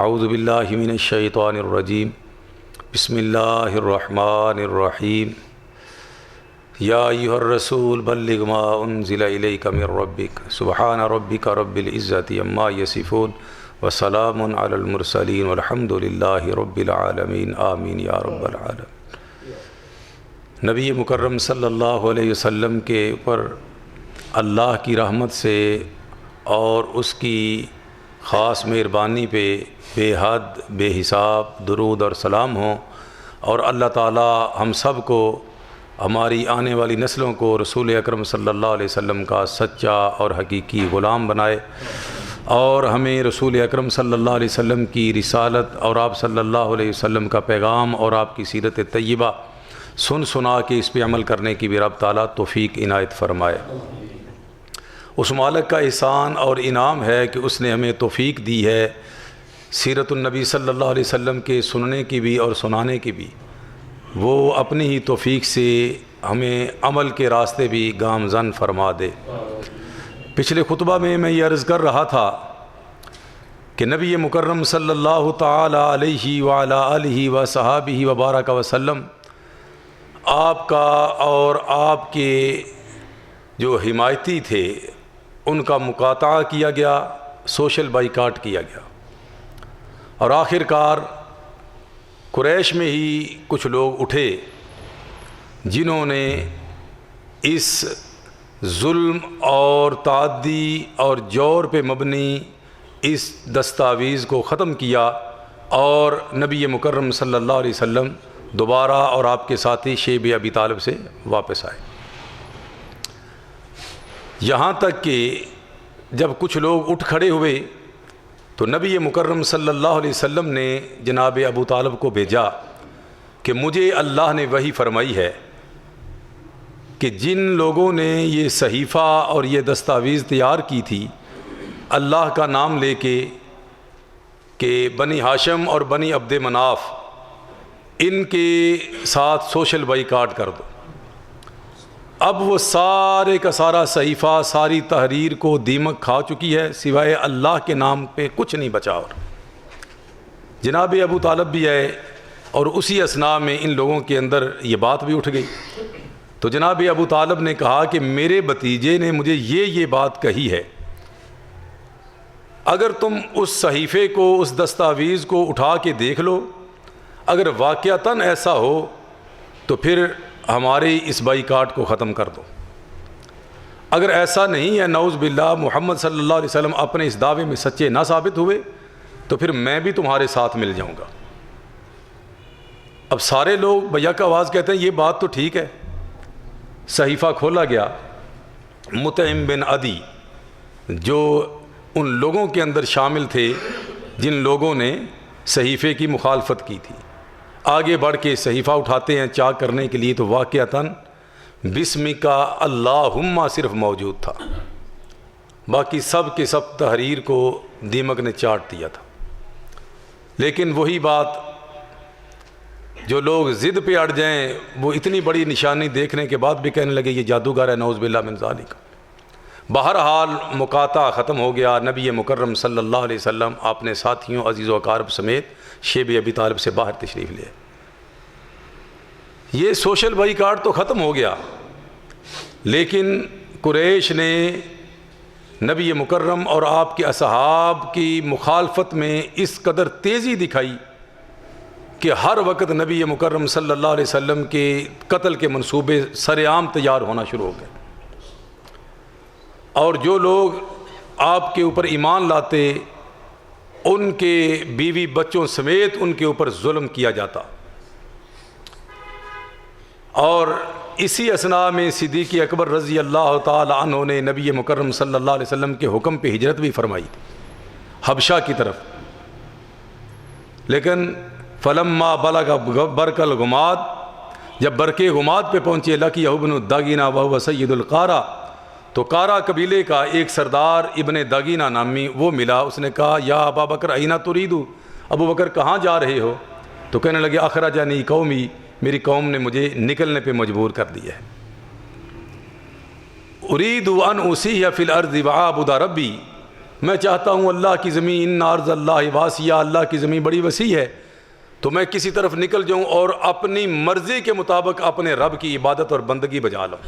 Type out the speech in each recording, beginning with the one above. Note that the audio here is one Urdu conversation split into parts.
اعوذ باللہ من الشیطان الرجیم بسم اللہ الرحمن الرحیم یا ایھا الرسول بلغ ما انزل الیک من ربک سبحان ربک رب العزۃ عما یصفون وسلام علی المرسلین والحمد للہ رب العالمین آمین یا رب العالمین۔ نبی مکرم صلی اللہ علیہ وسلم کے اوپر اللہ کی رحمت سے اور اس کی خاص مہربانی پہ بے حد بے حساب درود اور سلام ہوں، اور اللہ تعالی ہم سب کو ہماری آنے والی نسلوں کو رسول اکرم صلی اللہ علیہ وسلم کا سچا اور حقیقی غلام بنائے، اور ہمیں رسول اکرم صلی اللہ علیہ وسلم کی رسالت اور آپ صلی اللہ علیہ وسلم کا پیغام اور آپ کی سیرت طیبہ سن سنا کے اس پہ عمل کرنے کی بھی رب تعالیٰ توفیق عنایت فرمائے۔ اس مالک کا احسان اور انعام ہے کہ اس نے ہمیں توفیق دی ہے سیرت النبی صلی اللہ علیہ وسلم کے سننے کی بھی اور سنانے کی بھی۔ وہ اپنی ہی توفیق سے ہمیں عمل کے راستے بھی گامزن فرما دے۔ پچھلے خطبہ میں یہ عرض کر رہا تھا کہ نبی مکرم صلی اللہ تعالی علیہ وعلی آلہ وصحابہ وبارک وسلم آپ کا اور آپ کے جو حمایتی تھے ان کا مقاطعہ کیا گیا، سوشل بائیکاٹ کیا گیا، اور آخر کار قریش میں ہی کچھ لوگ اٹھے جنہوں نے اس ظلم اور تعدی اور جور پہ مبنی اس دستاویز کو ختم کیا، اور نبی مکرم صلی اللہ علیہ وسلم دوبارہ اور آپ کے ساتھی شیب ابی طالب سے واپس آئے۔ یہاں تک کہ جب کچھ لوگ اٹھ کھڑے ہوئے تو نبی مکرم صلی اللہ علیہ وسلم نے جناب ابو طالب کو بھیجا کہ مجھے اللہ نے وحی فرمائی ہے کہ جن لوگوں نے یہ صحیفہ اور یہ دستاویز تیار کی تھی اللہ کا نام لے کے کہ بنی ہاشم اور بنی عبد مناف ان کے ساتھ سوشل بائیکاٹ کر دو، اب وہ سارے کا سارا صحیفہ ساری تحریر کو دیمک کھا چکی ہے، سوائے اللہ کے نام پہ کچھ نہیں بچا۔ اور جناب ابو طالب بھی آئے، اور اسی اثناء میں ان لوگوں کے اندر یہ بات بھی اٹھ گئی۔ تو جناب ابو طالب نے کہا کہ میرے بھتیجے نے مجھے یہ بات کہی ہے، اگر تم اس صحیفے کو اس دستاویز کو اٹھا کے دیکھ لو، اگر واقعتاً ایسا ہو تو پھر ہمارے اس بائیکاٹ کو ختم کر دو، اگر ایسا نہیں ہے نعوذ باللہ محمد صلی اللہ علیہ وسلم اپنے اس دعوے میں سچے نہ ثابت ہوئے تو پھر میں بھی تمہارے ساتھ مل جاؤں گا۔ اب سارے لوگ بیک آواز کہتے ہیں یہ بات تو ٹھیک ہے۔ صحیفہ کھولا گیا، مطعم بن عدی جو ان لوگوں کے اندر شامل تھے جن لوگوں نے صحیفے کی مخالفت کی تھی، آگے بڑھ کے صحیفہ اٹھاتے ہیں چاک کرنے کے لیے تو واقعتاً بسم کا اللہم صرف موجود تھا، باقی سب کے سب تحریر کو دیمک نے چاٹ دیا تھا۔ لیکن وہی بات جو لوگ ضد پہ اڑ جائیں وہ اتنی بڑی نشانی دیکھنے کے بعد بھی کہنے لگے یہ جادوگر ہے، نعوذ باللہ من ذالک۔ بہرحال مقاطعہ ختم ہو گیا، نبی مکرم صلی اللہ علیہ وسلم اپنے ساتھیوں عزیز و اقارب سمیت شیب ابی طالب سے باہر تشریف لے۔ یہ سوشل بائیکاٹ تو ختم ہو گیا، لیکن قریش نے نبی مکرم اور آپ کے اصحاب کی مخالفت میں اس قدر تیزی دکھائی کہ ہر وقت نبی مکرم صلی اللہ علیہ وسلم کے قتل کے منصوبے سر عام تیار ہونا شروع ہو گئے، اور جو لوگ آپ کے اوپر ایمان لاتے ان کے بیوی بچوں سمیت ان کے اوپر ظلم کیا جاتا۔ اور اسی اثناء میں صدیق اکبر رضی اللہ تعالی عنہ نے نبی مکرم صلی اللہ علیہ وسلم کے حکم پہ ہجرت بھی فرمائی حبشہ کی طرف، لیکن فلما بلغ برق الغماد، جب برق غماد پہ پہنچے لقیہ ابن داگینہ وہو سید القارہ، تو قارہ قبیلے کا ایک سردار ابن داگینہ نامی وہ ملا، اس نے کہا یا ابا بکر اینا تریدو، ابو بکر کہاں جا رہے ہو؟ تو کہنے لگے اخرجنی قومی، میری قوم نے مجھے نکلنے پہ مجبور کر دیا ہے۔ اريد ان اسیح فی الارض واعبد ربی، میں چاہتا ہوں اللہ کی زمین، ان ارض اللہ واسعہ، اللہ کی زمین بڑی وسیع ہے، تو میں کسی طرف نکل جاؤں اور اپنی مرضی کے مطابق اپنے رب کی عبادت اور بندگی بجا لوں۔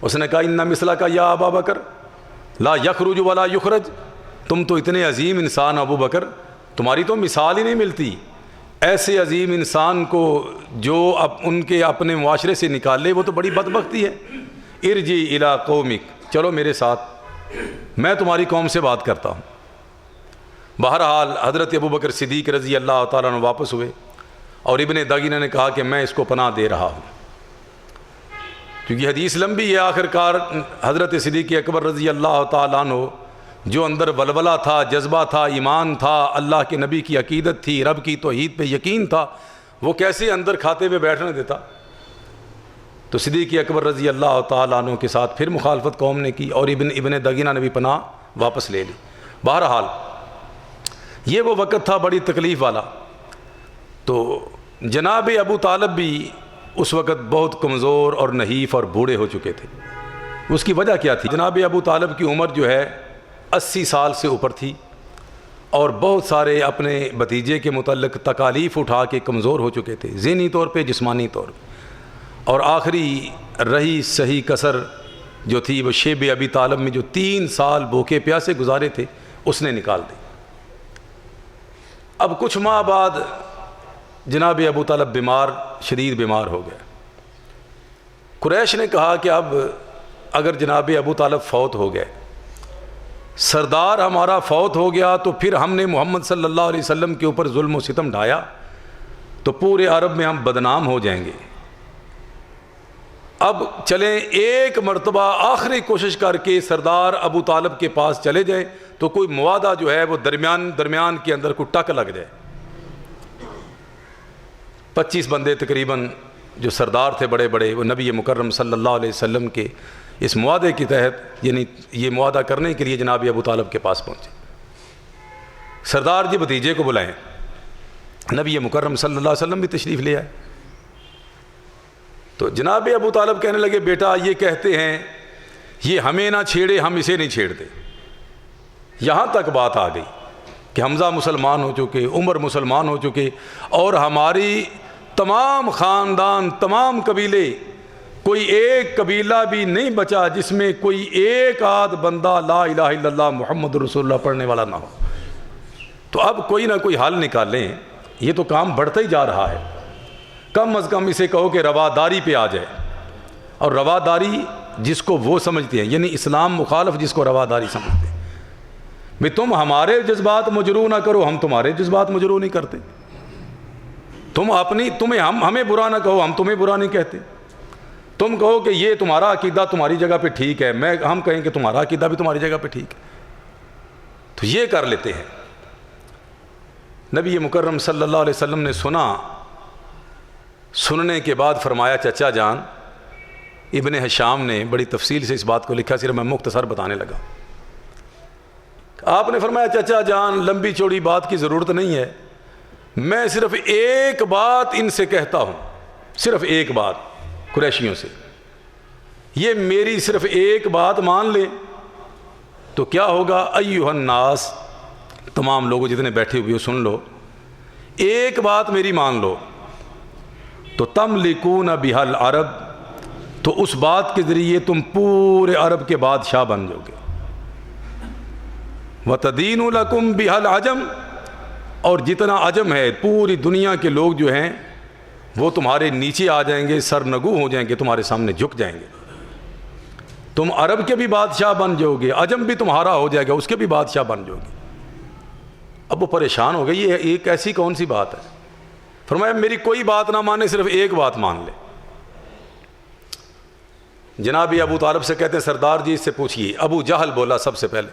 اس نے کہا ان مثلک یا ابا بکر لا یخرج ولا یخرج، تم تو اتنے عظیم انسان ابو بکر، تمہاری تو مثال ہی نہیں ملتی، ایسے عظیم انسان کو جو ان کے اپنے معاشرے سے نکالے وہ تو بڑی بدبختی ہے۔ ارجی الی قومک، چلو میرے ساتھ، میں تمہاری قوم سے بات کرتا ہوں۔ بہرحال حضرت ابو بکر صدیق رضی اللہ تعالیٰ عنہ واپس ہوئے اور ابن دغینہ نے کہا کہ میں اس کو پناہ دے رہا ہوں، کیونکہ حدیث لمبی ہے۔ آخر کار حضرت صدیق اکبر رضی اللہ تعالیٰ عنہ جو اندر ولولہ تھا، جذبہ تھا، ایمان تھا، اللہ کے نبی کی عقیدت تھی، رب کی توحید پہ یقین تھا، وہ کیسے اندر کھاتے ہوئے بیٹھنے دیتا؟ تو صدیق اکبر رضی اللہ تعالیٰ عنہ کے ساتھ پھر مخالفت قوم نے کی اور ابن دغینہ نے بھی پناہ واپس لے لی۔ بہرحال یہ وہ وقت تھا بڑی تکلیف والا۔ تو جناب ابو طالب بھی اس وقت بہت کمزور اور نحیف اور بوڑھے ہو چکے تھے۔ اس کی وجہ کیا تھی؟ جناب ابو طالب کی عمر جو ہے 80 سال سے اوپر تھی اور بہت سارے اپنے بھتیجے کے متعلق تکالیف اٹھا کے کمزور ہو چکے تھے، ذہنی طور پہ، جسمانی طور پہ، اور آخری رہی صحیح کسر جو تھی وہ شیب ابی طالب میں جو 3 سال بھوکے پیاسے گزارے تھے اس نے نکال دی۔ اب کچھ ماہ بعد جناب ابو طالب بیمار، شدید بیمار ہو گیا۔ قریش نے کہا کہ اب اگر جناب ابو طالب فوت ہو گئے، سردار ہمارا فوت ہو گیا، تو پھر ہم نے محمد صلی اللہ علیہ وسلم کے اوپر ظلم و ستم ڈھایا تو پورے عرب میں ہم بدنام ہو جائیں گے۔ اب چلیں ایک مرتبہ آخری کوشش کر کے سردار ابو طالب کے پاس چلے جائیں تو کوئی معاہدہ جو ہے وہ درمیان کے اندر کوئی ٹک لگ جائے۔ 25 بندے تقریباً جو سردار تھے بڑے بڑے، وہ نبی مکرم صلی اللہ علیہ وسلم کے اس معاہدے کے تحت، یعنی یہ معاہدہ کرنے کے لیے جناب ابو طالب کے پاس پہنچے۔ سردار جی بھتیجے کو بلائیں، نبی مکرم صلی اللہ علیہ وسلم بھی تشریف لے آئے۔ تو جناب ابو طالب کہنے لگے بیٹا یہ کہتے ہیں یہ ہمیں نہ چھیڑے، ہم اسے نہیں چھیڑتے۔ یہاں تک بات آ گئی کہ حمزہ مسلمان ہو چکے، عمر مسلمان ہو چکے، اور ہماری تمام خاندان، تمام قبیلے، کوئی ایک قبیلہ بھی نہیں بچا جس میں کوئی ایک آدھ بندہ لا الہ الا اللہ محمد رسول اللہ پڑھنے والا نہ ہو۔ تو اب کوئی نہ کوئی حل نکالیں، یہ تو کام بڑھتا ہی جا رہا ہے، کم از کم اسے کہو کہ رواداری پہ آ جائے۔ اور رواداری جس کو وہ سمجھتے ہیں، یعنی اسلام مخالف جس کو رواداری سمجھتے ہیں، بھئی تم ہمارے جذبات مجروح نہ کرو، ہم تمہارے جذبات مجروح نہیں کرتے، ہمیں برا نہ کہو، ہم تمہیں برا نہیں کہتے، تم کہو کہ یہ تمہارا عقیدہ تمہاری جگہ پہ ٹھیک ہے، ہم کہیں کہ تمہارا عقیدہ بھی تمہاری جگہ پہ ٹھیک ہے، تو یہ کر لیتے ہیں۔ نبی مکرم صلی اللہ علیہ وسلم نے سننے کے بعد فرمایا چچا جان، ابن ہشام نے بڑی تفصیل سے اس بات کو لکھا، صرف میں مختصر بتانے لگا۔ آپ نے فرمایا چچا جان لمبی چوڑی بات کی ضرورت نہیں ہے، میں صرف ایک بات ان سے کہتا ہوں، صرف ایک بات قریشیوں سے، یہ میری صرف ایک بات مان لیں تو کیا ہوگا؟ ایھا الناس، تمام لوگوں جتنے بیٹھے ہوئے ہو سن لو، ایک بات میری مان لو تو تملکون بہا العرب، تو اس بات کے ذریعے تم پورے عرب کے بادشاہ بن جاؤ گے۔ وتدین لکم بہا العجم، اور جتنا عجم ہے پوری دنیا کے لوگ جو ہیں وہ تمہارے نیچے آ جائیں گے، سرنگو ہو جائیں گے، تمہارے سامنے جھک جائیں گے، تم عرب کے بھی بادشاہ بن جاؤ گے، عجم بھی تمہارا ہو جائے گا، اس کے بھی بادشاہ بن جاؤ گے۔ اب وہ پریشان ہو گئی، یہ ایک ایسی کون سی بات ہے؟ فرمایا میری کوئی بات نہ مانے، صرف ایک بات مان لے۔ جناب ابو طالب سے کہتے ہیں سردار جی اس سے پوچھئے۔ ابو جہل بولا سب سے پہلے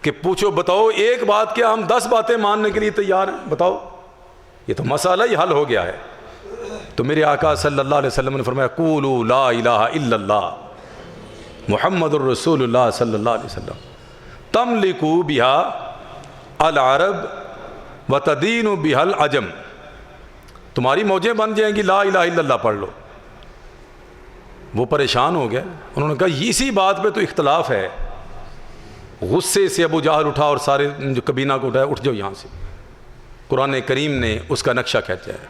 کہ پوچھو، بتاؤ ایک بات کیا، ہم 10 باتیں ماننے کے لیے تیار ہیں، بتاؤ، یہ تو مسئلہ ہی حل ہو گیا ہے۔ تو میرے آقا صلی اللہ علیہ وسلم نے فرمایا قولوا لا الہ الا اللہ محمد الرسول اللہ صلی اللہ علیہ وسلم تملکوا بہا العرب وتدین بہا العجم، تمہاری موجیں بن جائیں گی، لا الہ الا اللہ پڑھ لو۔ وہ پریشان ہو گئے، انہوں نے کہا اسی بات پہ تو اختلاف ہے، غصے سے ابو جہل اٹھا اور سارے جو کبینہ کو اٹھایا، اٹھ جاؤ یہاں سے۔ قرآن کریم نے اس کا نقشہ کھینچا ہے،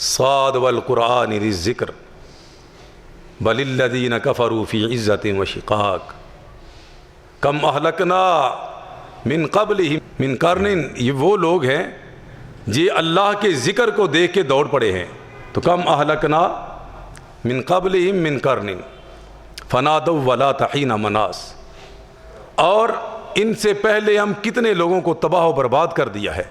صاد والقرآن ذی الذکر بل الذین کفروا فی عزۃ وشقاق کم اہلکنا من قبلہم من قرن۔ یہ وہ لوگ ہیں جی اللہ کے ذکر کو دیکھ کے دوڑ پڑے ہیں، تو کم اہلکنا من قبلہم من قرن فنادوا ولا حین مناص، اور ان سے پہلے ہم کتنے لوگوں کو تباہ و برباد کر دیا ہے،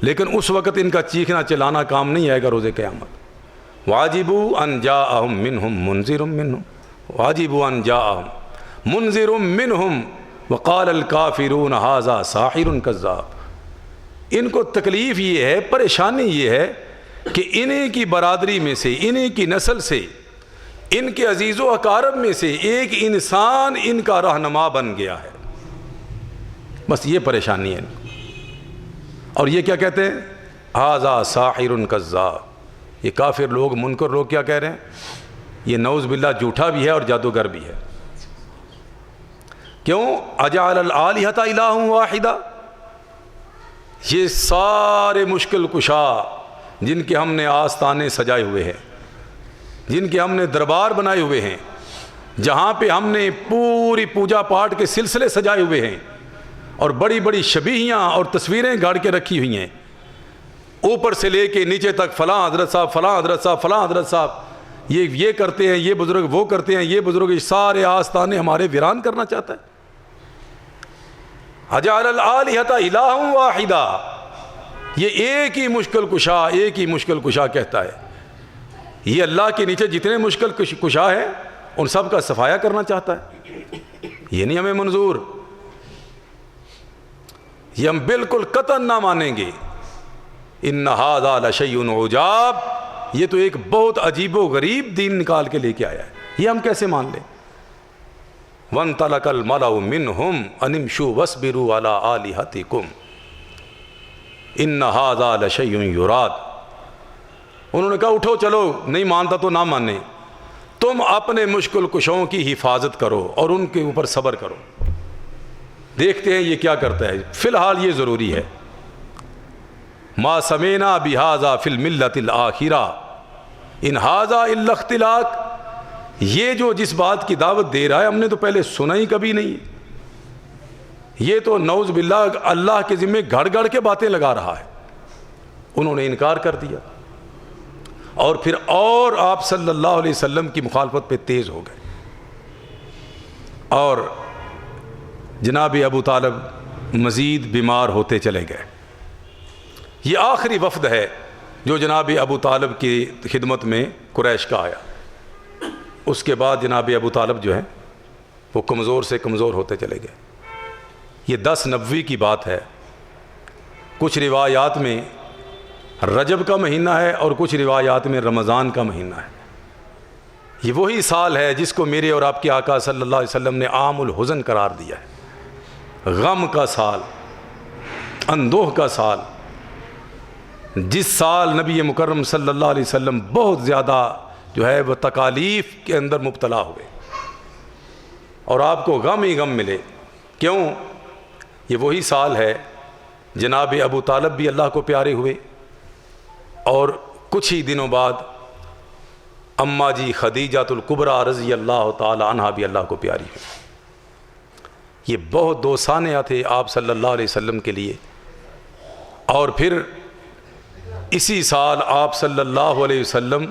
لیکن اس وقت ان کا چیخنا چلانا کام نہیں آئے گا روز قیامت۔ واجبوا ان جاءہم منہم منذر منہم واجبوا ان جاءہم منذر منہم وقال الکافرون ھذا ساحر کذاب۔ ان کو تکلیف یہ ہے، پریشانی یہ ہے کہ انہیں کی برادری میں سے، انہیں کی نسل سے، ان کے عزیز و اقارب میں سے ایک انسان ان کا رہنما بن گیا ہے، بس یہ پریشانی ہے ان کو۔ اور یہ کیا کہتے ہیں؟ ھذا ساحر کذاب۔ یہ کافر لوگ، منکر لوگ کیا کہہ رہے ہیں؟ یہ نعوذ باللہ جھوٹا بھی ہے اور جادوگر بھی ہے۔ کیوں؟ اجعل الآلہۃ الہ واحدہ، یہ سارے مشکل کشا جن کے ہم نے آستانے سجائے ہوئے ہیں، جن کے ہم نے دربار بنائے ہوئے ہیں، جہاں پہ ہم نے پوری پوجا پاٹ کے سلسلے سجائے ہوئے ہیں اور بڑی بڑی شبیہیاں اور تصویریں گاڑ کے رکھی ہوئی ہیں، اوپر سے لے کے نیچے تک فلاں حضرت صاحب، فلاں حضرت صاحب، فلاں حضرت صاحب، یہ کرتے ہیں، یہ بزرگ وہ کرتے ہیں، یہ بزرگ، یہ سارے آستانے ہمارے ویران کرنا چاہتا ہے۔ اجعل الآلہۃ الہ واحدہ، یہ ایک ہی مشکل کشا، ایک ہی مشکل کشا کہتا ہے۔ یہ اللہ کے نیچے جتنے مشکل کشا ہیں ان سب کا صفایا کرنا چاہتا ہے، یہ نہیں ہمیں منظور، یہ ہم بالکل قطعاً نہ مانیں گے۔ ان ھذا لشیء عجاب، یہ تو ایک بہت عجیب و غریب دین نکال کے لے کے آیا ہے، یہ ہم کیسے مان لیں؟ وانطلق الملأ منہم ان امشوا واصبروا علی آلہتکم ان ھذا لشیء یراد۔ انہوں نے کہا اٹھو چلو، نہیں مانتا تو نہ مانے، تم اپنے مشکل کشوں کی حفاظت کرو اور ان کے اوپر صبر کرو، دیکھتے ہیں یہ کیا کرتا ہے، فی الحال یہ ضروری ہے۔ ما سمعنا بہذا فی الملۃ الآخرہ ان ھذا الا اختلاق، یہ جو جس بات کی دعوت دے رہا ہے ہم نے تو پہلے سنا ہی کبھی نہیں، یہ تو نعوذ باللہ اللہ کے ذمے گھڑ گھڑ کے باتیں لگا رہا ہے۔ انہوں نے انکار کر دیا اور پھر اور آپ صلی اللہ علیہ وسلم کی مخالفت پہ تیز ہو گئے، اور جناب ابو طالب مزید بیمار ہوتے چلے گئے۔ یہ آخری وفد ہے جو جناب ابو طالب کی خدمت میں قریش کا آیا، اس کے بعد جناب ابو طالب جو ہیں وہ کمزور سے کمزور ہوتے چلے گئے۔ یہ 10 نبوی کی بات ہے، کچھ روایات میں رجب کا مہینہ ہے اور کچھ روایات میں رمضان کا مہینہ ہے۔ یہ وہی سال ہے جس کو میرے اور آپ کے آقا صلی اللہ علیہ وسلم نے عام الحزن قرار دیا ہے، غم کا سال، اندوہ کا سال، جس سال نبی مکرم صلی اللہ علیہ وسلم بہت زیادہ جو ہے وہ تکالیف کے اندر مبتلا ہوئے اور آپ کو غم ہی غم ملے۔ کیوں؟ یہ وہی سال ہے جناب ابو طالب بھی اللہ کو پیارے ہوئے اور کچھ ہی دنوں بعد اماں جی خدیجۃ الکبریٰ رضی اللہ تعالی عنہا بھی اللہ کو پیاری ہوئی۔ یہ بہت دوستانہ تھے آپ صلی اللہ علیہ وسلم کے لیے۔ اور پھر اسی سال آپ صلی اللہ علیہ وسلم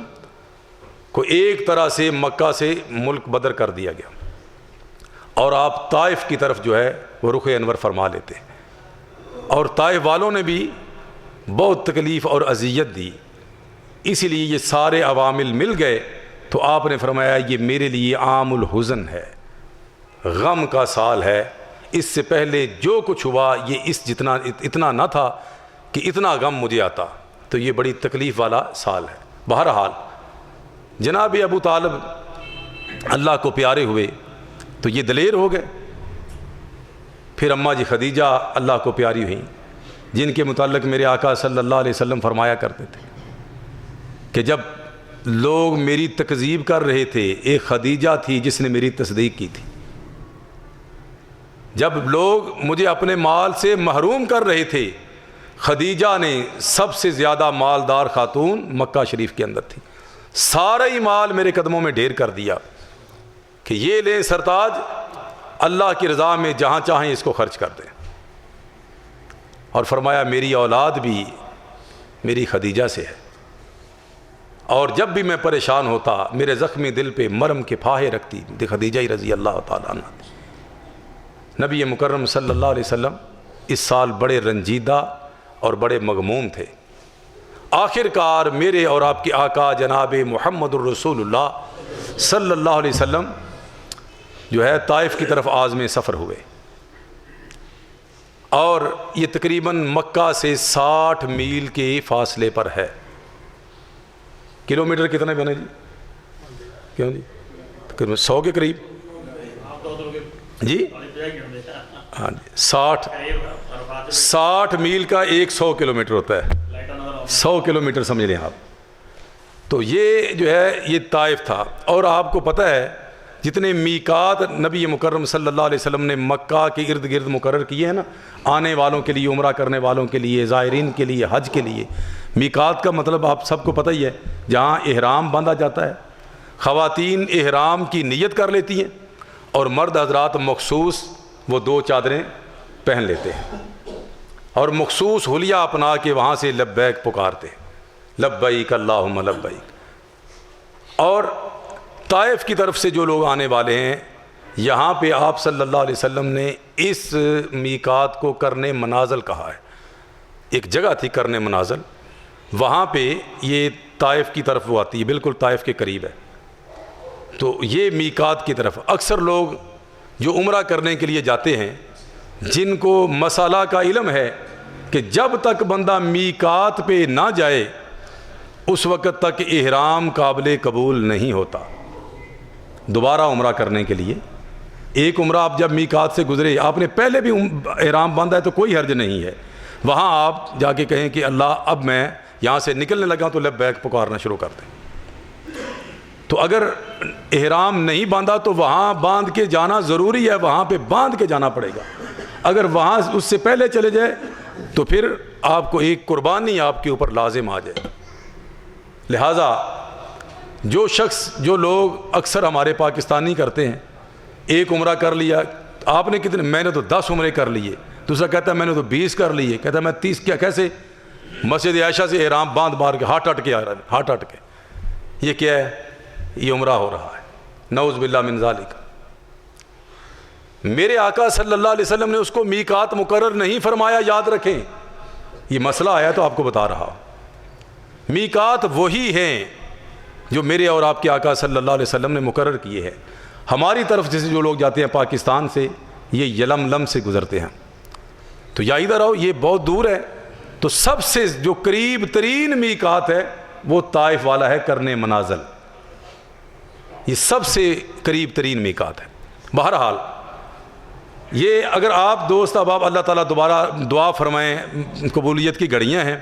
کو ایک طرح سے مکہ سے ملک بدر کر دیا گیا اور آپ طائف کی طرف جو ہے وہ رخ انور فرما لیتے، اور طائف والوں نے بھی بہت تکلیف اور اذیت دی، اسی لیے یہ سارے عوامل مل گئے تو آپ نے فرمایا یہ میرے لیے عام الحزن ہے، غم کا سال ہے۔ اس سے پہلے جو کچھ ہوا یہ اتنا نہ تھا کہ اتنا غم مجھے آتا، تو یہ بڑی تکلیف والا سال ہے۔ بہرحال جناب ابو طالب اللہ کو پیارے ہوئے تو یہ دلیر ہو گئے۔ پھر اماں جی خدیجہ اللہ کو پیاری ہوئیں، جن کے متعلق میرے آقا صلی اللہ علیہ وسلم فرمایا کرتے تھے کہ جب لوگ میری تکذیب کر رہے تھے ایک خدیجہ تھی جس نے میری تصدیق کی تھی۔ جب لوگ مجھے اپنے مال سے محروم کر رہے تھے، خدیجہ نے سب سے زیادہ مالدار خاتون مکہ شریف کے اندر تھی، سارا ہی مال میرے قدموں میں ڈھیر کر دیا کہ یہ لیں سرتاج، اللہ کی رضا میں جہاں چاہیں اس کو خرچ کر دیں۔ اور فرمایا میری اولاد بھی میری خدیجہ سے ہے، اور جب بھی میں پریشان ہوتا میرے زخمی دل پہ مرم کے پھاہے رکھتی خدیجہ ہی رضی اللہ تعالیٰ عنہ۔ نبی مکرم صلی اللہ علیہ وسلم اس سال بڑے رنجیدہ اور بڑے مغموم تھے۔ آخر کار میرے اور آپ کے آقا جناب محمد الرسول اللہ صلی اللہ علیہ وسلم جو ہے طائف کی طرف عازم سفر ہوئے، اور یہ تقریباً مکہ سے 60 میل کے فاصلے پر ہے۔ کلومیٹر کتنے بنے جی؟ کیوں جی؟ تقریباً 100 کے قریب جی؟ ہاں جی، 60 میل کا 100 کلومیٹر ہوتا ہے، 100 کلومیٹر سمجھ لیں آپ۔ تو یہ جو ہے یہ طائف تھا، اور آپ کو پتہ ہے جتنے میقات نبی مکرم صلی اللہ علیہ وسلم نے مکہ کے ارد گرد مقرر کیے ہیں نا، آنے والوں کے لیے، عمرہ کرنے والوں کے لیے، زائرین کے لیے، حج کے لیے، میقات کا مطلب آپ سب کو پتہ ہی ہے، جہاں احرام باندھا جاتا ہے۔ خواتین احرام کی نیت کر لیتی ہیں، اور مرد حضرات مخصوص وہ 2 چادریں پہن لیتے ہیں، اور مخصوص حلیہ اپنا کے وہاں سے لبیک پکارتے ہیں، لبیک اللہم لبیک۔ اور طائف کی طرف سے جو لوگ آنے والے ہیں، یہاں پہ آپ صلی اللہ علیہ وسلم نے اس میقات کو کرنے منازل کہا ہے۔ ایک جگہ تھی کرنے منازل، وہاں پہ یہ طائف کی طرف وہ آتی ہے، بالکل طائف کے قریب ہے۔ تو یہ میقات کی طرف اکثر لوگ جو عمرہ کرنے کے لیے جاتے ہیں، جن کو مسئلہ کا علم ہے کہ جب تک بندہ میقات پہ نہ جائے اس وقت تک احرام قابل قبول نہیں ہوتا دوبارہ عمرہ کرنے کے لیے۔ ایک عمرہ آپ جب میقات سے گزرے، آپ نے پہلے بھی احرام باندھا ہے تو کوئی حرج نہیں ہے، وہاں آپ جا کے کہیں کہ اللہ اب میں یہاں سے نکلنے لگا تو لبیک پکارنا شروع کر دیں۔ تو اگر احرام نہیں باندھا تو وہاں باندھ کے جانا ضروری ہے، وہاں پہ باندھ کے جانا پڑے گا۔ اگر وہاں اس سے پہلے چلے جائے تو پھر آپ کو ایک قربانی آپ کے اوپر لازم آ جائے۔ لہٰذا جو شخص، جو لوگ اکثر ہمارے پاکستانی کرتے ہیں، ایک عمرہ کر لیا، آپ نے کتنے؟ میں نے تو 10 عمرے کر لیے، دوسرا کہتا ہے میں نے تو 20 کر لیے، کہتا ہے میں 30 کیا؟ کیسے؟ مسجد عائشہ سے احرام باندھ مار کے ہاتھ اٹ کے آ رہا ہے، ہاتھ اٹ کے۔ یہ کیا ہے؟ یہ عمرہ ہو رہا ہے، نعوذ باللہ من ذالک۔ میرے آقا صلی اللہ علیہ وسلم نے اس کو میقات مقرر نہیں فرمایا، یاد رکھیں، یہ مسئلہ آیا تو آپ کو بتا رہا ہوں۔ میقات وہی ہیں جو میرے اور آپ کے آقا صلی اللہ علیہ وسلم نے مقرر کیے ہیں۔ ہماری طرف جیسے جو لوگ جاتے ہیں پاکستان سے، یہ یلملم سے گزرتے ہیں، تو یا ادھر آؤ، یہ بہت دور ہے۔ تو سب سے جو قریب ترین میقات ہے وہ طائف والا ہے، کرنے منازل، یہ سب سے قریب ترین میقات ہے۔ بہرحال یہ اگر آپ دوست احباب اللہ تعالیٰ دوبارہ دعا فرمائیں، قبولیت کی گھڑیاں ہیں،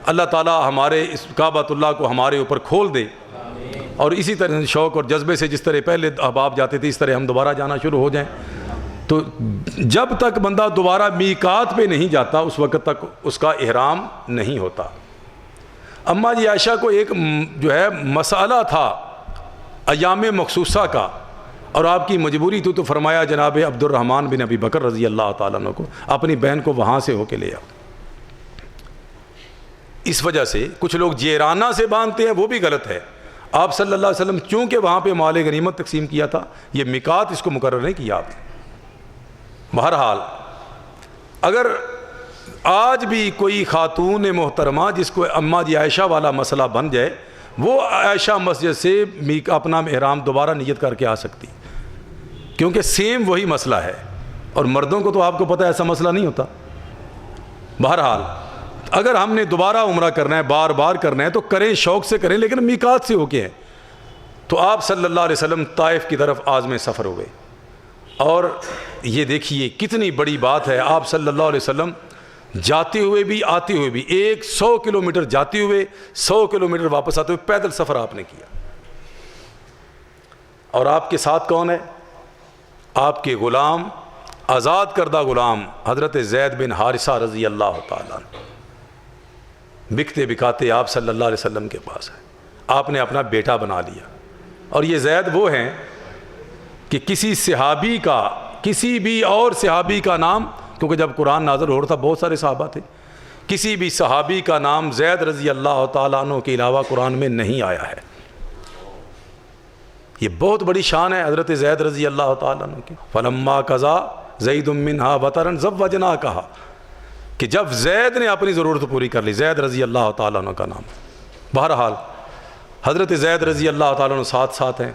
اللہ تعالیٰ ہمارے اس کعبۃ اللہ کو ہمارے اوپر کھول دے، اور اسی طرح شوق اور جذبے سے جس طرح پہلے احباب جاتے تھے اس طرح ہم دوبارہ جانا شروع ہو جائیں۔ تو جب تک بندہ دوبارہ میقات پہ نہیں جاتا اس وقت تک اس کا احرام نہیں ہوتا۔ اماں جی عائشہ کو ایک جو ہے مسئلہ تھا ایام مخصوصہ کا، اور آپ کی مجبوری تو فرمایا جناب عبد الرحمن بن ابی بکر رضی اللہ تعالیٰ عنہ کو اپنی بہن کو وہاں سے ہو کے لے آؤ۔ اس وجہ سے کچھ لوگ جیرانہ سے باندھتے ہیں، وہ بھی غلط ہے۔ آپ صلی اللہ علیہ وسلم چونکہ وہاں پہ مال غنیمت تقسیم کیا تھا، یہ میقات اس کو مقرر نہیں کیا آپ نے۔ بہرحال اگر آج بھی کوئی خاتون محترمہ جس کو اماں جی عائشہ والا مسئلہ بن جائے، وہ عائشہ مسجد سے اپنا احرام دوبارہ نیت کر کے آ سکتی، کیونکہ سیم وہی مسئلہ ہے، اور مردوں کو تو آپ کو پتہ ہے ایسا مسئلہ نہیں ہوتا۔ بہرحال اگر ہم نے دوبارہ عمرہ کرنا ہے، بار بار کرنا ہے، تو کریں، شوق سے کریں، لیکن میقات سے ہو کے ہیں۔ تو آپ صلی اللہ علیہ وسلم طائف کی طرف عازم سفر ہوئے، اور یہ دیکھیے کتنی بڑی بات ہے، آپ صلی اللہ علیہ وسلم جاتے ہوئے بھی آتے ہوئے بھی 100 کلومیٹر جاتے ہوئے 100 کلومیٹر واپس آتے ہوئے پیدل سفر آپ نے کیا۔ اور آپ کے ساتھ کون ہے؟ آپ کے غلام، آزاد کردہ غلام حضرت زید بن حارثہ رضی اللہ تعالیٰ عنہ بکتے بکاتے آپ صلی اللہ علیہ وسلم کے پاس ہے. آپ نے اپنا بیٹا بنا لیا. اور یہ زید وہ ہیں کہ کسی صحابی کا، کسی بھی اور صحابی کا نام، کیونکہ جب قرآن نازل ہو رہا تھا بہت سارے صحابہ تھے، کسی بھی صحابی کا نام زید رضی اللہ تعالیٰ عنہ کے علاوہ قرآن میں نہیں آیا ہے. یہ بہت بڑی شان ہے حضرت زید رضی اللہ تعالیٰ عنہ کی. فلما قضا زید منہا وطرا زوجنا، کہا کہ جب زید نے اپنی ضرورت پوری کر لی، زید رضی اللہ تعالیٰ عنہ کا نام. بہرحال حضرت زید رضی اللہ تعالیٰ عنہ ساتھ ساتھ ہیں.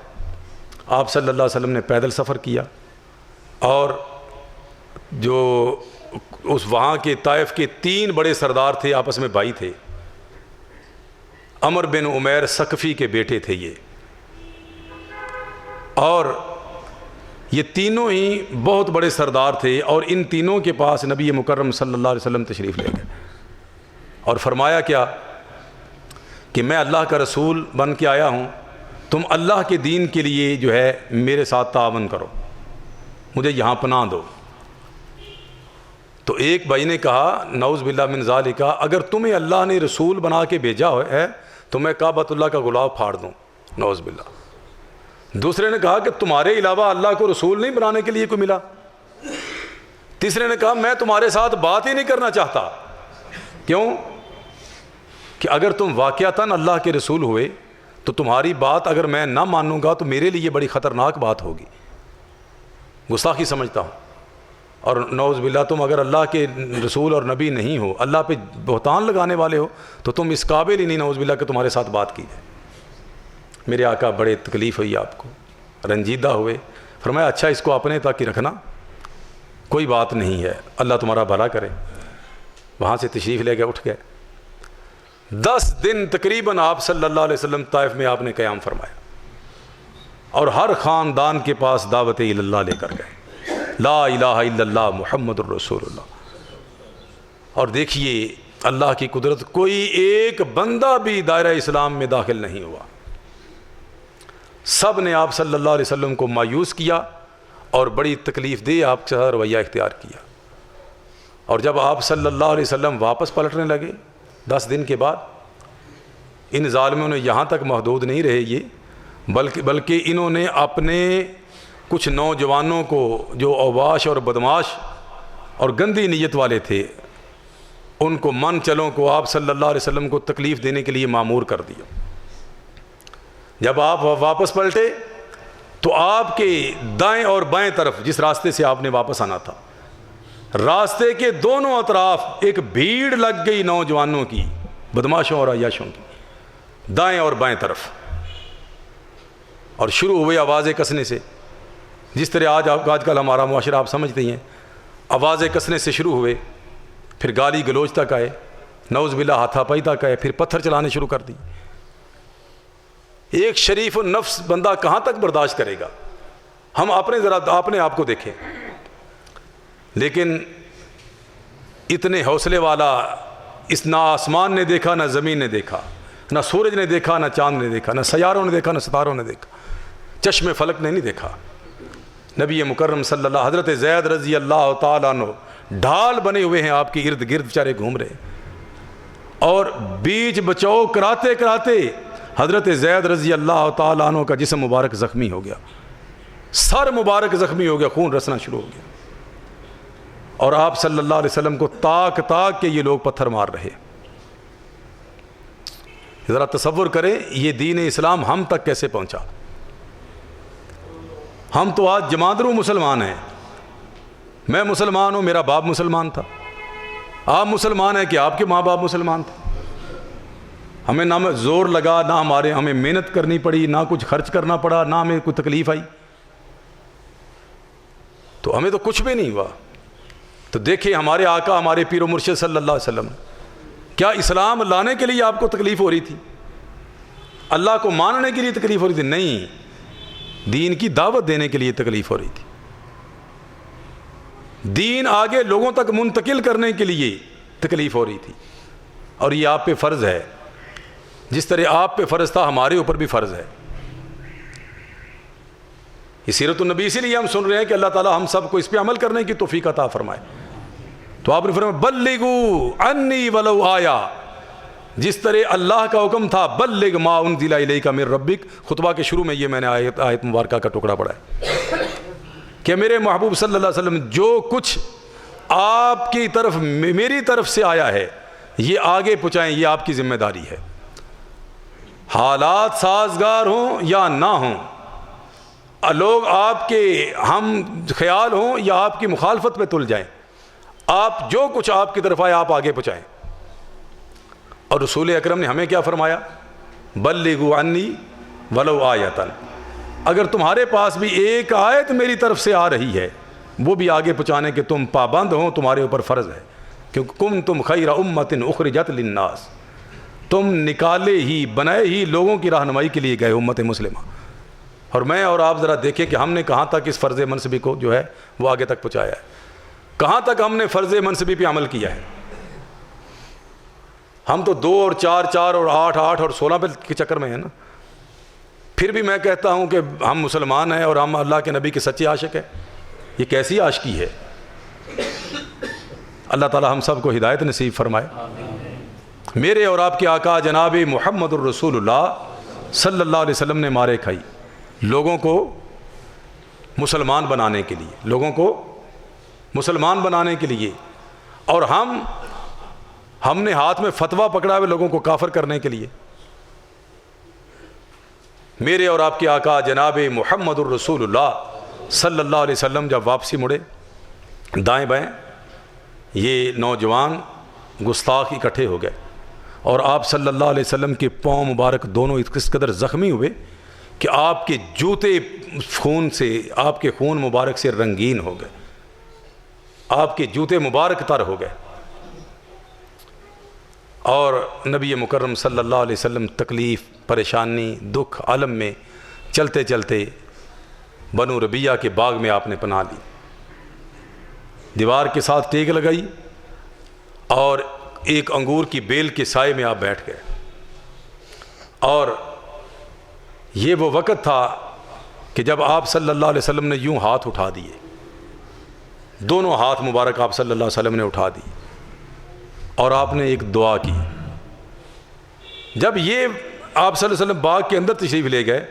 آپ صلی اللہ علیہ وسلم نے پیدل سفر کیا، اور جو اس وہاں کے طائف کے 3 بڑے سردار تھے، آپس میں بھائی تھے. عمر بن عمیر ثقفی کے بیٹے تھے یہ، اور یہ تینوں ہی بہت بڑے سردار تھے. اور ان تینوں کے پاس نبی مکرم صلی اللہ علیہ وسلم تشریف لے گئے اور فرمایا کیا کہ میں اللہ کا رسول بن کے آیا ہوں، تم اللہ کے دین کے لیے جو ہے میرے ساتھ تعاون کرو، مجھے یہاں پناہ دو. تو ایک بھائی نے کہا نعوذ باللہ من ذالک، اگر تمہیں اللہ نے رسول بنا کے بھیجا ہے تو میں کعبۃ اللہ کا غلاف پھاڑ دوں، نعوذ باللہ. دوسرے نے کہا کہ تمہارے علاوہ اللہ کو رسول نہیں بنانے کے لیے کوئی ملا. تیسرے نے کہا میں تمہارے ساتھ بات ہی نہیں کرنا چاہتا. کیوں؟ کہ اگر تم واقعتاً اللہ کے رسول ہوئے تو تمہاری بات اگر میں نہ مانوں گا تو میرے لیے بڑی خطرناک بات ہوگی، گستاخی سمجھتا ہوں. اور نعوذ باللہ تم اگر اللہ کے رسول اور نبی نہیں ہو، اللہ پہ بہتان لگانے والے ہو، تو تم اس قابل ہی نہیں نعوذ باللہ کہ تمہارے ساتھ بات کی جائے. میرے آقا بڑے تکلیف ہوئی، آپ کو رنجیدہ ہوئے. فرمایا اچھا اس کو اپنے تک ہی رکھنا، کوئی بات نہیں ہے، اللہ تمہارا بھلا کرے. وہاں سے تشریف لے گئے، اٹھ گئے. 10 دن تقریباً آپ صلی اللہ علیہ وسلم طائف میں آپ نے قیام فرمایا، اور ہر خاندان کے پاس دعوت اللہ لے کر گئے، لا الہ الا اللہ محمد الرسول اللہ. اور دیکھیے اللہ کی قدرت، کوئی ایک بندہ بھی دائرہ اسلام میں داخل نہیں ہوا. سب نے آپ صلی اللہ علیہ وسلم کو مایوس کیا اور بڑی تکلیف دہ آپ کا رویہ اختیار کیا. اور جب آپ صلی اللہ علیہ وسلم واپس پلٹنے لگے 10 دن کے بعد، ان ظالموں نے یہاں تک محدود نہیں رہے یہ، بلکہ انہوں نے اپنے کچھ نوجوانوں کو جو اوباش اور بدماش اور گندی نیت والے تھے، ان کو من چلوں کو آپ صلی اللہ علیہ وسلم کو تکلیف دینے کے لیے مامور کر دیا. جب آپ واپس پلٹے تو آپ کے دائیں اور بائیں طرف، جس راستے سے آپ نے واپس آنا تھا، راستے کے دونوں اطراف ایک بھیڑ لگ گئی نوجوانوں کی، بدماشوں اور عیاشوں کی، دائیں اور بائیں طرف. اور شروع ہوئے آوازیں کسنے سے، جس طرح آج کل ہمارا معاشرہ آپ سمجھتے ہیں، آوازیں کسنے سے شروع ہوئے، پھر گالی گلوچ تک آئے، نعوذ باللہ ہاتھا پائی تک آئے، پھر پتھر چلانے شروع کر دی. ایک شریف النفس بندہ کہاں تک برداشت کرے گا؟ ہم اپنے آپ کو دیکھیں. لیکن اتنے حوصلے والا اس نہ آسمان نے دیکھا، نہ زمین نے دیکھا، نہ سورج نے دیکھا، نہ چاند نے دیکھا، نہ سیاروں نے دیکھا، نہ ستاروں نے دیکھا، چشم فلک نے نہیں دیکھا. نبی مکرم صلی اللہ، حضرت زید رضی اللہ تعالیٰ عنہ ڈھال بنے ہوئے ہیں آپ کی ارد گرد، بیچارے گھوم رہے، اور بیچ بچاؤ کراتے کراتے حضرت زید رضی اللہ تعالیٰ عنہ کا جسم مبارک زخمی ہو گیا، سر مبارک زخمی ہو گیا، خون رسنا شروع ہو گیا. اور آپ صلی اللہ علیہ وسلم کو تاک تاک کے یہ لوگ پتھر مار رہے. ذرا تصور کریں یہ دین اسلام ہم تک کیسے پہنچا. ہم تو آج جماندرو مسلمان ہیں. میں مسلمان ہوں، میرا باپ مسلمان تھا. آپ مسلمان ہیں کہ آپ کے ماں باپ مسلمان تھے. ہمیں نہ زور لگا، نہ ہمیں محنت کرنی پڑی، نہ کچھ خرچ کرنا پڑا، نہ ہمیں کوئی تکلیف آئی، تو ہمیں تو کچھ بھی نہیں ہوا. تو دیکھیں ہمارے آقا، ہمارے پیر و مرشد صلی اللہ علیہ وسلم، کیا اسلام لانے کے لیے آپ کو تکلیف ہو رہی تھی؟ اللہ کو ماننے کے لیے تکلیف ہو رہی تھی؟ نہیں، دین کی دعوت دینے کے لیے تکلیف ہو رہی تھی. دین آگے لوگوں تک منتقل کرنے کے لیے تکلیف ہو رہی تھی. اور یہ آپ پہ فرض ہے، جس طرح آپ پہ فرض تھا ہمارے اوپر بھی فرض ہے. یہ سیرت النبی اسی لیے ہم سن رہے ہیں کہ اللہ تعالیٰ ہم سب کو اس پہ عمل کرنے کی توفیق عطا فرمائے. تو آپ نے فرمایا بلغوا عنی ولو آیا، جس طرح اللہ کا حکم تھا بلغ ما انزل الیک من ربک. خطبہ کے شروع میں یہ میں نے آیت مبارکہ کا ٹکڑا پڑھا ہے کہ میرے محبوب صلی اللہ علیہ وسلم جو کچھ آپ کی طرف میری طرف سے آیا ہے یہ آگے پہنچائیں، یہ آپ کی ذمہ داری ہے. حالات سازگار ہوں یا نہ ہوں، لوگ آپ کے ہم خیال ہوں یا آپ کی مخالفت پہ تل جائیں، آپ جو کچھ آپ کی طرف آئے آپ آگے پہنچائیں. اور رسول اکرم نے ہمیں کیا فرمایا؟ بلغوا عنی ولو آیۃ. اگر تمہارے پاس بھی ایک آیت میری طرف سے آ رہی ہے وہ بھی آگے پہنچانے کے تم پابند ہو، تمہارے اوپر فرض ہے. کیونکہ کنتم خیر امۃ اخرجت للناس، تم نکالے ہی بنائے ہی لوگوں کی رہنمائی کے لیے گئے امت مسلمہ. اور میں اور آپ ذرا دیکھیں کہ ہم نے کہاں تک اس فرض منصبی کو جو ہے وہ آگے تک پہنچایا ہے، کہاں تک ہم نے فرض منصبی پہ عمل کیا ہے. ہم تو 2 اور 4 4 اور 8 8 اور 16 پہ کے چکر میں ہیں نا. پھر بھی میں کہتا ہوں کہ ہم مسلمان ہیں اور ہم اللہ کے نبی کے سچے عاشق ہیں. یہ کیسی عاشقی ہے؟ اللہ تعالی ہم سب کو ہدایت نصیب فرمائے. میرے اور آپ کے آقا جناب محمد الرسول اللہ صلی اللہ علیہ وسلم نے مارے کھائی لوگوں کو مسلمان بنانے کے لیے، لوگوں کو مسلمان بنانے کے لیے. اور ہم نے ہاتھ میں فتویٰ پکڑا ہوئے لوگوں کو کافر کرنے کے لیے. میرے اور آپ کے آقا جناب محمد الرسول اللہ صلی اللہ علیہ وسلم جب واپسی مڑے، دائیں بائیں یہ نوجوان گستاخ اکٹھے ہو گئے اور آپ صلی اللہ علیہ وسلم کے پاؤں مبارک دونوں اس قدر زخمی ہوئے کہ آپ کے جوتے خون سے، آپ کے خون مبارک سے رنگین ہو گئے، آپ کے جوتے مبارک تر ہو گئے. اور نبی مکرم صلی اللہ علیہ وسلم تکلیف، پریشانی، دکھ، عالم میں چلتے چلتے بنو ربیہ کے باغ میں آپ نے پناہ لی، دیوار کے ساتھ ٹیک لگائی اور ایک انگور کی بیل کے سائے میں آپ بیٹھ گئے. اور یہ وہ وقت تھا کہ جب آپ صلی اللہ علیہ وسلم نے یوں ہاتھ اٹھا دیے، دونوں ہاتھ مبارک آپ صلی اللہ علیہ وسلم نے اٹھا دی اور آپ نے ایک دعا کی. جب یہ آپ صلی اللہ علیہ وسلم باغ کے اندر تشریف لے گئے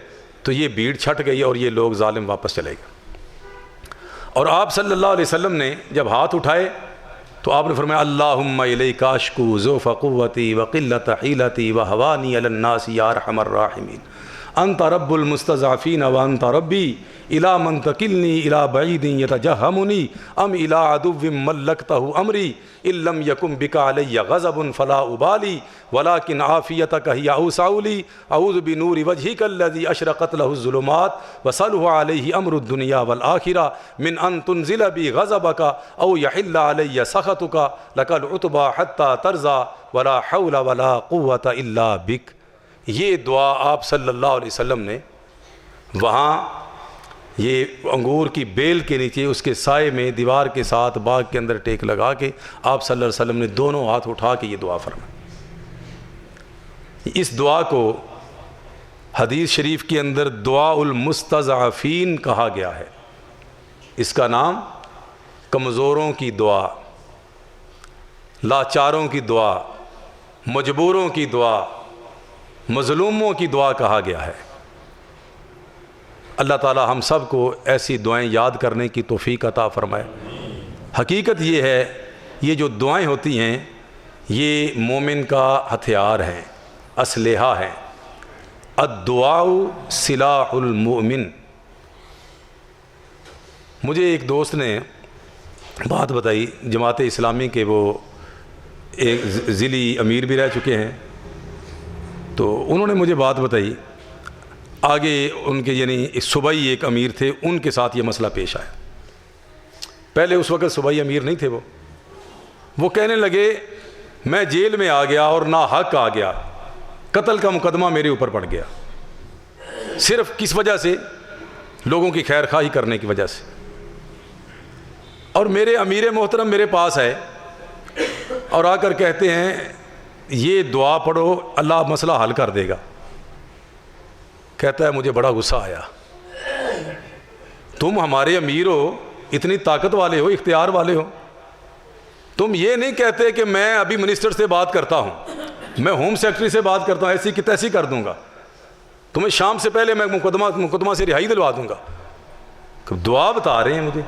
تو یہ بھیڑ چھٹ گئی اور یہ لوگ ظالم واپس چلے گئے. اور آپ صلی اللہ علیہ وسلم نے جب ہاتھ اٹھائے تو آپ نے فرمایا اللہم الیک اشکو ضعف قوتی وقلت حیلتی وہوانی علی الناس یا ارحم الراحمین انت رب المستضعفین وانت ربی الی من تکلنی الی بعید یتجہمنی ام الی عدو ملکتہ امری ان لم یکن بک علی غضب فلا ابالی ولکن عافیتک ہی اوسع لی اعوذ بنور وجہک الذی اشرقت لہ الظلمات وصلح علیہ امر الدنیا والآخرہ من ان تنزل بی غضبک او یحل علی سخطک لک العتبی حتی ترضی ولا حول ولا قوة الا بک. یہ دعا آپ صلی اللہ علیہ وسلم نے وہاں یہ انگور کی بیل کے نیچے اس کے سائے میں دیوار کے ساتھ باغ کے اندر ٹیک لگا کے آپ صلی اللہ علیہ وسلم نے دونوں ہاتھ اٹھا کے یہ دعا فرمائی. اس دعا کو حدیث شریف کے اندر دعا المستضعفین کہا گیا ہے. اس کا نام کمزوروں کی دعا، لاچاروں کی دعا، مجبوروں کی دعا، مظلوموں کی دعا کہا گیا ہے. اللہ تعالی ہم سب کو ایسی دعائیں یاد کرنے کی توفیق عطا فرمائے. حقیقت یہ ہے یہ جو دعائیں ہوتی ہیں یہ مومن کا ہتھیار ہیں، اسلحہ ہیں. الدعاء سلاح المؤمن. مجھے ایک دوست نے بات بتائی، جماعت اسلامی کے وہ ایک ضلعی امیر بھی رہ چکے ہیں، تو انہوں نے مجھے بات بتائی. آگے ان کے یعنی صوبائی ایک امیر تھے، ان کے ساتھ یہ مسئلہ پیش آیا. پہلے اس وقت صوبائی امیر نہیں تھے. وہ کہنے لگے میں جیل میں آ گیا اور ناحق آ گیا، قتل کا مقدمہ میرے اوپر پڑ گیا، صرف کس وجہ سے؟ لوگوں کی خیر خواہی کرنے کی وجہ سے. اور میرے امیر محترم میرے پاس ہے اور آ کر کہتے ہیں یہ دعا پڑھو اللہ مسئلہ حل کر دے گا. کہتا ہے مجھے بڑا غصہ آیا. تم ہمارے امیر ہو، اتنی طاقت والے ہو، اختیار والے ہو، تم یہ نہیں کہتے کہ میں ابھی منسٹر سے بات کرتا ہوں، میں ہوم سیکرٹری سے بات کرتا ہوں، ایسی کی تیسی کر دوں گا، تمہیں شام سے پہلے میں مقدمہ سے رہائی دلوا دوں گا. دعا بتا رہے ہیں مجھے.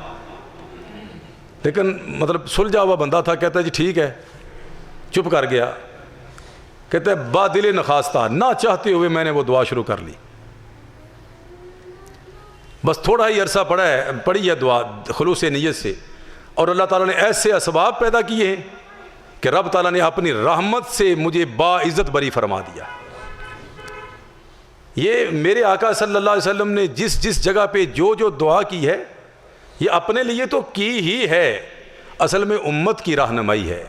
لیکن مطلب سلجھا ہوا بندہ تھا، کہتا ہے جی ٹھیک ہے، چپ کر گیا. کہتا ہے با دل نخواستہ، نہ چاہتے ہوئے میں نے وہ دعا شروع کر لی. بس تھوڑا ہی عرصہ پڑھی ہے دعا خلوص نیت سے، اور اللہ تعالیٰ نے ایسے اسباب پیدا کیے ہیں کہ رب تعالیٰ نے اپنی رحمت سے مجھے باعزت بری فرما دیا. یہ میرے آقا صلی اللہ علیہ وسلم نے جس جس جگہ پہ جو دعا کی ہے، یہ اپنے لیے تو کی ہی ہے، اصل میں امت کی رہنمائی ہے.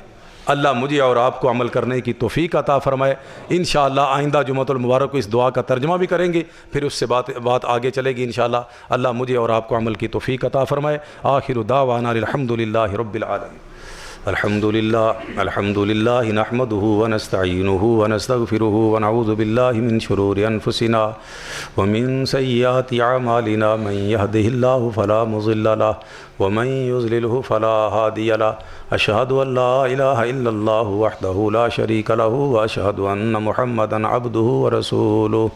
اللہ مجھے اور آپ کو عمل کرنے کی توفیق عطا فرمائے. انشاءاللہ آئندہ جمعۃ المبارک کو اس دعا کا ترجمہ بھی کریں گے، پھر اس سے بات آگے چلے گی انشاءاللہ. اللہ مجھے اور آپ کو عمل کی توفیق عطا فرمائے. آخر دعوانا الحمدللہ رب العالمین. الحمد للہ نحمده ونستعینه ونستغفره ونعوذ باللہ من شرور انفسنا ومن سیئات اعمالنا من يهده الله فلا مضل له ومن يضلله فلا هادي له. اشهد ان لا اله الا الله وحده لا شريك له واشهد ان محمدا عبده ورسوله.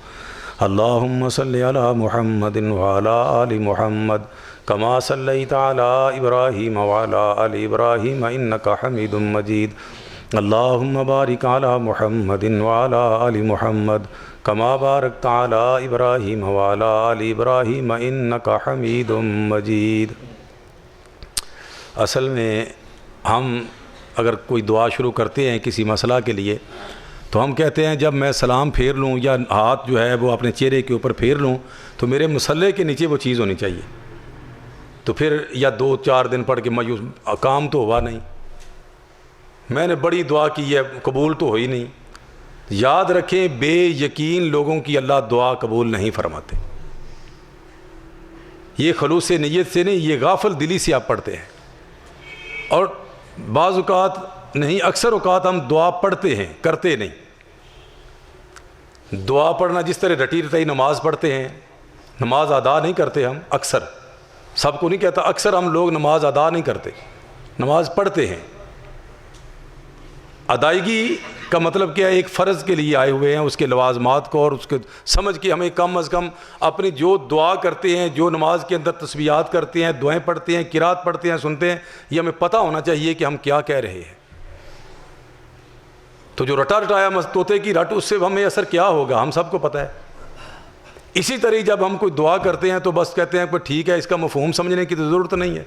اللهم صل على محمد وعلى آل محمد كما صليت على إبراهيم وعلى آل إبراهيم إنك حميد مجيد. اللهم بارك على محمد وعلى آل محمد كما باركت على إبراهيم وعلى آل إبراهيم إنك حميد مجيد. اصل میں ہم اگر کوئی دعا شروع کرتے ہیں کسی مسئلہ کے لیے تو ہم کہتے ہیں جب میں سلام پھیر لوں یا ہاتھ جو ہے وہ اپنے چہرے کے اوپر پھیر لوں تو میرے مصلے کے نیچے وہ چیز ہونی چاہیے. تو پھر یا 2-4 دن پڑھ کے مایوس، کام تو ہوا نہیں، میں نے بڑی دعا کی ہے قبول تو ہوئی نہیں. یاد رکھیں بے یقین لوگوں کی اللہ دعا قبول نہیں فرماتے. یہ خلوص نیت سے نہیں، یہ غافل دلی سے آپ پڑھتے ہیں. اور بعض اوقات نہیں، اکثر اوقات ہم دعا پڑھتے ہیں کرتے نہیں. دعا پڑھنا جس طرح رٹی رٹائی نماز پڑھتے ہیں، نماز ادا نہیں کرتے ہم. اکثر، سب کو نہیں کہتا، اکثر ہم لوگ نماز ادا نہیں کرتے، نماز پڑھتے ہیں. ادائیگی کا مطلب کیا ہے؟ ایک فرض کے لیے آئے ہوئے ہیں، اس کے لوازمات کو اور اس کے سمجھ کے ہمیں کم از کم اپنی جو دعا کرتے ہیں، جو نماز کے اندر تسبیحات کرتے ہیں، دعائیں پڑھتے ہیں، قرات پڑھتے ہیں، سنتے ہیں، یہ ہمیں پتہ ہونا چاہیے کہ ہم کیا کہہ رہے ہیں. تو جو رٹا رٹایا طوطے کی رٹ، اس سے ہمیں اثر کیا ہوگا ہم سب کو پتہ ہے. اسی طرح جب ہم کوئی دعا کرتے ہیں تو بس کہتے ہیں کہ ٹھیک ہے، اس کا مفہوم سمجھنے کی تو ضرورت نہیں ہے.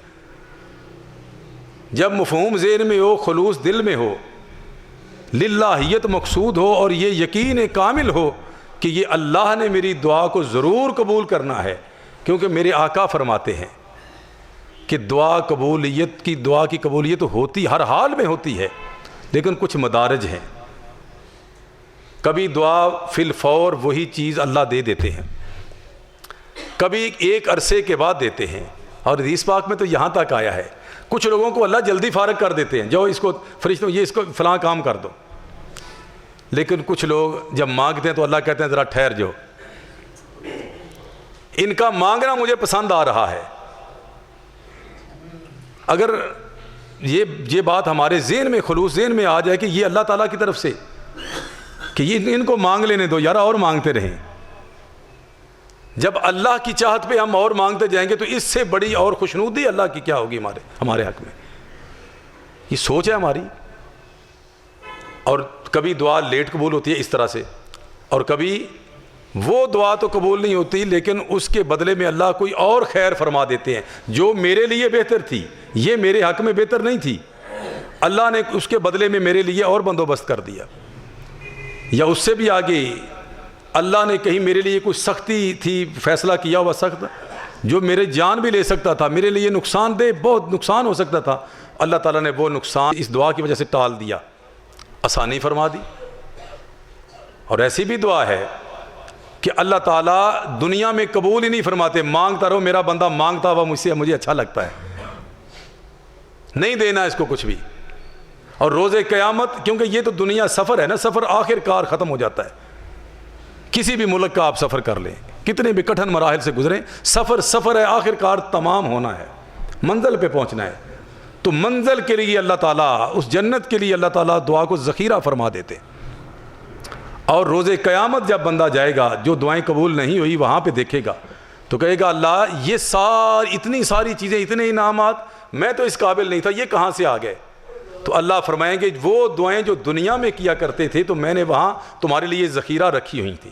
جب مفہوم ذہن میں ہو، خلوص دل میں ہو، للہیت مقصود ہو، اور یہ یقین کامل ہو کہ یہ اللہ نے میری دعا کو ضرور قبول کرنا ہے، کیونکہ میرے آقا فرماتے ہیں کہ دعا کی قبولیت ہوتی ہر حال میں ہوتی ہے، لیکن کچھ مدارج ہیں. کبھی دعا فی الفور وہی چیز اللہ دے دیتے ہیں، کبھی ایک عرصے کے بعد دیتے ہیں. اور حدیث پاک میں تو یہاں تک آیا ہے کچھ لوگوں کو اللہ جلدی فارغ کر دیتے ہیں، جو اس کو فرشتوں یہ اس کو فلاں کام کر دو. لیکن کچھ لوگ جب مانگتے ہیں تو اللہ کہتے ہیں ذرا ٹھہر جاؤ، ان کا مانگنا مجھے پسند آ رہا ہے. اگر یہ بات ہمارے ذہن میں، خلوص ذہن میں آ جائے کہ یہ اللہ تعالیٰ کی طرف سے کہ یہ ان کو مانگ لینے دو یار، اور مانگتے رہیں. جب اللہ کی چاہت پہ ہم اور مانگتے جائیں گے تو اس سے بڑی اور خوشنودی اللہ کی کیا ہوگی ہمارے حق میں. یہ سوچ ہے ہماری. اور کبھی دعا لیٹ قبول ہوتی ہے اس طرح سے، اور کبھی وہ دعا تو قبول نہیں ہوتی لیکن اس کے بدلے میں اللہ کوئی اور خیر فرما دیتے ہیں جو میرے لیے بہتر تھی. یہ میرے حق میں بہتر نہیں تھی، اللہ نے اس کے بدلے میں میرے لیے اور بندوبست کر دیا. یا اس سے بھی آگے اللہ نے کہیں میرے لیے کوئی سختی تھی، فیصلہ کیا ہوا سخت جو میرے جان بھی لے سکتا تھا، میرے لیے نقصان دہ بہت نقصان ہو سکتا تھا، اللہ تعالیٰ نے وہ نقصان اس دعا کی وجہ سے ٹال دیا، آسانی فرما دی. اور ایسی بھی دعا ہے کہ اللہ تعالیٰ دنیا میں قبول ہی نہیں فرماتے. مانگتا رہو، میرا بندہ مانگتا ہوا مجھے اچھا لگتا ہے، نہیں دینا اس کو کچھ بھی. اور روز قیامت، کیونکہ یہ تو دنیا سفر ہے نا، سفر آخر کار ختم ہو جاتا ہے. کسی بھی ملک کا آپ سفر کر لیں، کتنے بھی کٹھن مراحل سے گزریں، سفر ہے، آخر کار تمام ہونا ہے، منزل پہ پہنچنا ہے۔ تو منزل کے لیے اللہ تعالیٰ، اس جنت کے لیے اللہ تعالیٰ دعا کو ذخیرہ فرما دیتے۔ اور روز قیامت جب بندہ جائے گا، جو دعائیں قبول نہیں ہوئی وہاں پہ دیکھے گا تو کہے گا اللہ یہ اتنی ساری چیزیں، اتنے انعامات، میں تو اس قابل نہیں تھا، یہ کہاں سے آ گئے؟ تو اللہ فرمائیں گے وہ دعائیں جو دنیا میں کیا کرتے تھے تو میں نے وہاں تمہارے لیے ذخیرہ رکھی ہوئی تھی۔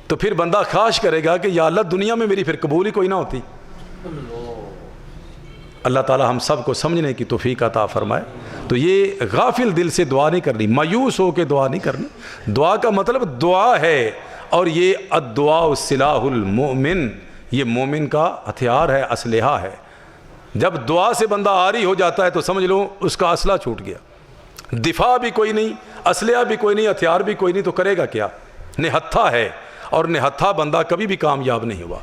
تو پھر بندہ خواہش کرے گا کہ یا اللہ دنیا میں میری پھر قبول ہی کوئی نہ ہوتی۔ اللہ تعالی ہم سب کو سمجھنے کی توفیق عطا فرمائے۔ تو یہ غافل دل سے دعا نہیں کرنی، مایوس ہو کے دعا نہیں کرنی۔ دعا کا مطلب دعا ہے، اور یہ الدعاء سلاح المؤمن، یہ مومن کا ہتھیار ہے، اسلحہ ہے۔ جب دعا سے بندہ عاری ہو جاتا ہے تو سمجھ لو اس کا اسلحہ چھوٹ گیا، دفاع بھی کوئی نہیں، اسلحہ بھی کوئی نہیں، ہتھیار بھی کوئی نہیں، تو کرے گا کیا؟ نہتھا ہے، اور نہتھا بندہ کبھی بھی کامیاب نہیں ہوا۔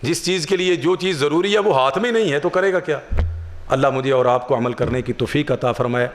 جس چیز کے لیے جو چیز ضروری ہے وہ ہاتھ میں نہیں ہے تو کرے گا کیا؟ اللہ مجھے اور آپ کو عمل کرنے کی توفیق عطا فرمائے۔